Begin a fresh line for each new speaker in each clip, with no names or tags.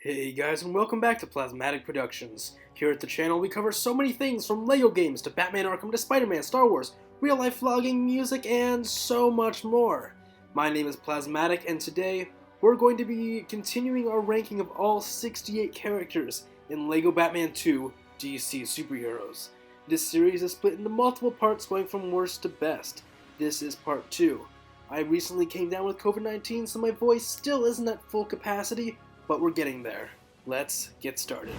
Hey guys, and welcome back to Plasmatic Productions. Here at the channel we cover so many things from LEGO games to Batman Arkham to Spider-Man, Star Wars, real-life vlogging, music, and so much more. My name is Plasmatic, and today we're going to be continuing our ranking of all 68 characters in LEGO Batman 2 DC Superheroes. This series is split into multiple parts going from worst to best. This is part 2. I recently came down with COVID-19, so my voice still isn't at full capacity, but we're getting there. Let's get started.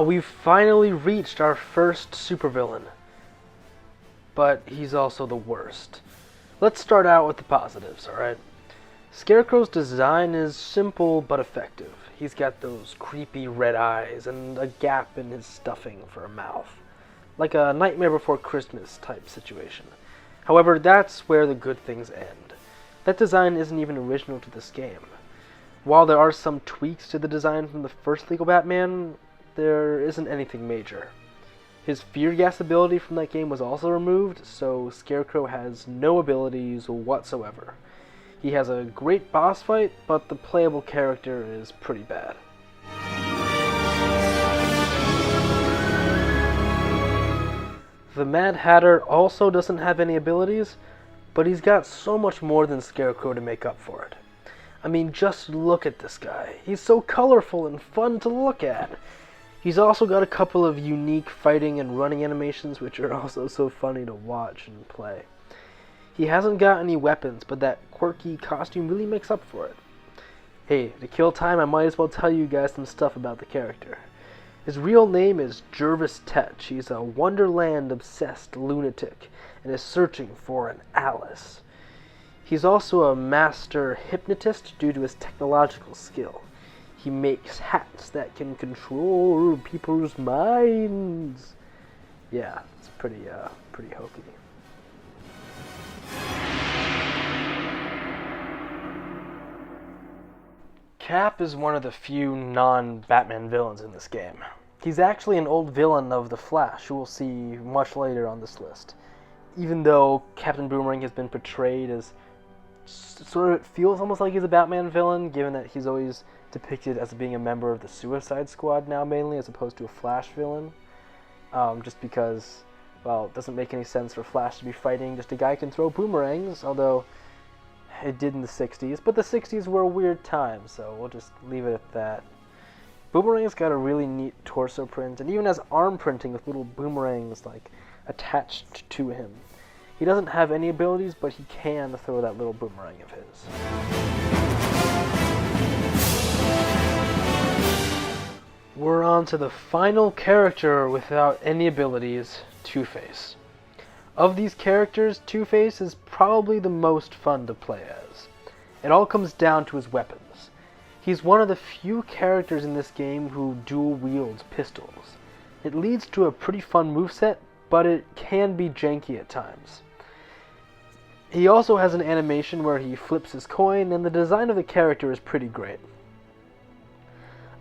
We've finally reached our first supervillain. But he's also the worst. Let's start out with the positives, alright? Scarecrow's design is simple but effective. He's got those creepy red eyes and a gap in his stuffing for a mouth. Like a Nightmare Before Christmas type situation. However, that's where the good things end. That design isn't even original to this game. While there are some tweaks to the design from the first LEGO Batman, there isn't anything major. His fear gas ability from that game was also removed, so Scarecrow has no abilities whatsoever. He has a great boss fight, but the playable character is pretty bad. The Mad Hatter also doesn't have any abilities, but he's got so much more than Scarecrow to make up for it. I mean, just look at this guy. He's so colorful and fun to look at. He's also got a couple of unique fighting and running animations which are also so funny to watch and play. He hasn't got any weapons, but that quirky costume really makes up for it. Hey, to kill time, I might as well tell you guys some stuff about the character. His real name is Jervis Tetch. He's a Wonderland-obsessed lunatic and is searching for an Alice. He's also a master hypnotist due to his technological skill. He makes hats that can control people's minds. Yeah, it's pretty hokey. Cap is one of the few non-Batman villains in this game. He's actually an old villain of The Flash, who we'll see much later on this list. Even though Captain Boomerang has been portrayed as sort of, it feels almost like he's a Batman villain, given that he's always depicted as being a member of the Suicide Squad now mainly, as opposed to a Flash villain. Just because, well, it doesn't make any sense for Flash to be fighting just a guy who can throw boomerangs, although it did in the 60s, but the 60s were a weird time, so we'll just leave it at that. Boomerang's got a really neat torso print, and even has arm printing with little boomerangs like attached to him. He doesn't have any abilities, but he can throw that little boomerang of his. We're on to the final character without any abilities, Two-Face. Of these characters, Two-Face is probably the most fun to play as. It all comes down to his weapons. He's one of the few characters in this game who dual wields pistols. It leads to a pretty fun moveset, but it can be janky at times. He also has an animation where he flips his coin, and the design of the character is pretty great.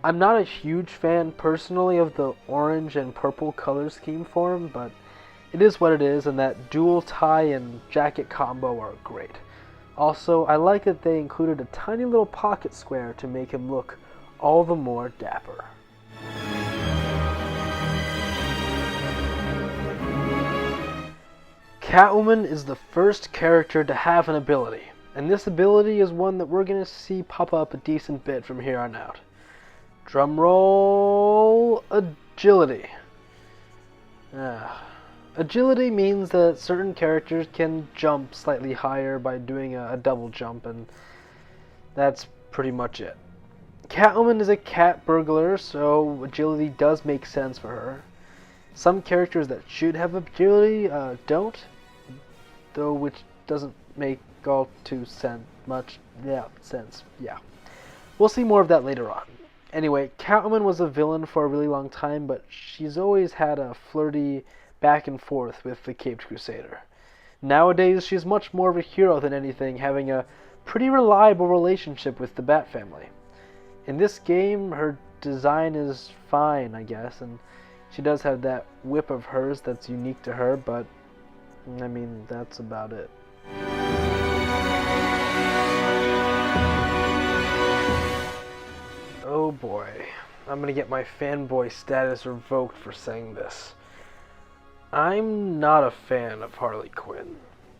I'm not a huge fan personally of the orange and purple color scheme for him, but it is what it is, and that dual tie and jacket combo are great. Also, I like that they included a tiny little pocket square to make him look all the more dapper. Catwoman is the first character to have an ability, and this ability is one that we're going to see pop up a decent bit from here on out. Drumroll, agility. Agility means that certain characters can jump slightly higher by doing a double jump, and that's pretty much it. Catwoman is a cat burglar, so agility does make sense for her. Some characters that should have agility don't, though, which doesn't make all too sense. Yeah. We'll see more of that later on. Anyway, Catwoman was a villain for a really long time, but she's always had a flirty back and forth with the Caped Crusader. Nowadays, she's much more of a hero than anything, having a pretty reliable relationship with the Bat family. In this game, her design is fine, I guess, and she does have that whip of hers that's unique to her, but I mean, that's about it. I'm gonna get my fanboy status revoked for saying this. I'm not a fan of Harley Quinn.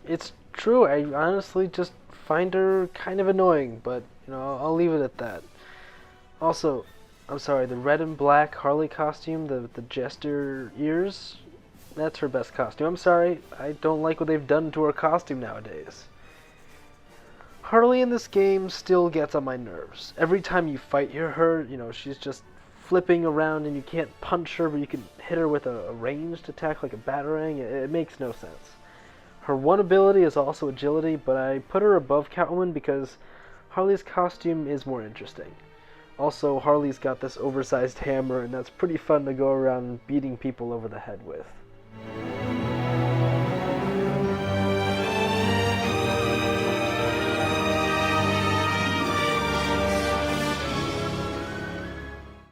It's true, I honestly just find her kind of annoying, but, I'll leave it at that. Also, I'm sorry, the red and black Harley costume, the jester ears, that's her best costume. I'm sorry, I don't like what they've done to her costume nowadays. Harley in this game still gets on my nerves. Every time you fight her, she's just flipping around and you can't punch her, but you can hit her with a ranged attack like a Batarang. It makes no sense. Her one ability is also agility, but I put her above Catwoman because Harley's costume is more interesting. Also, Harley's got this oversized hammer, and that's pretty fun to go around beating people over the head with.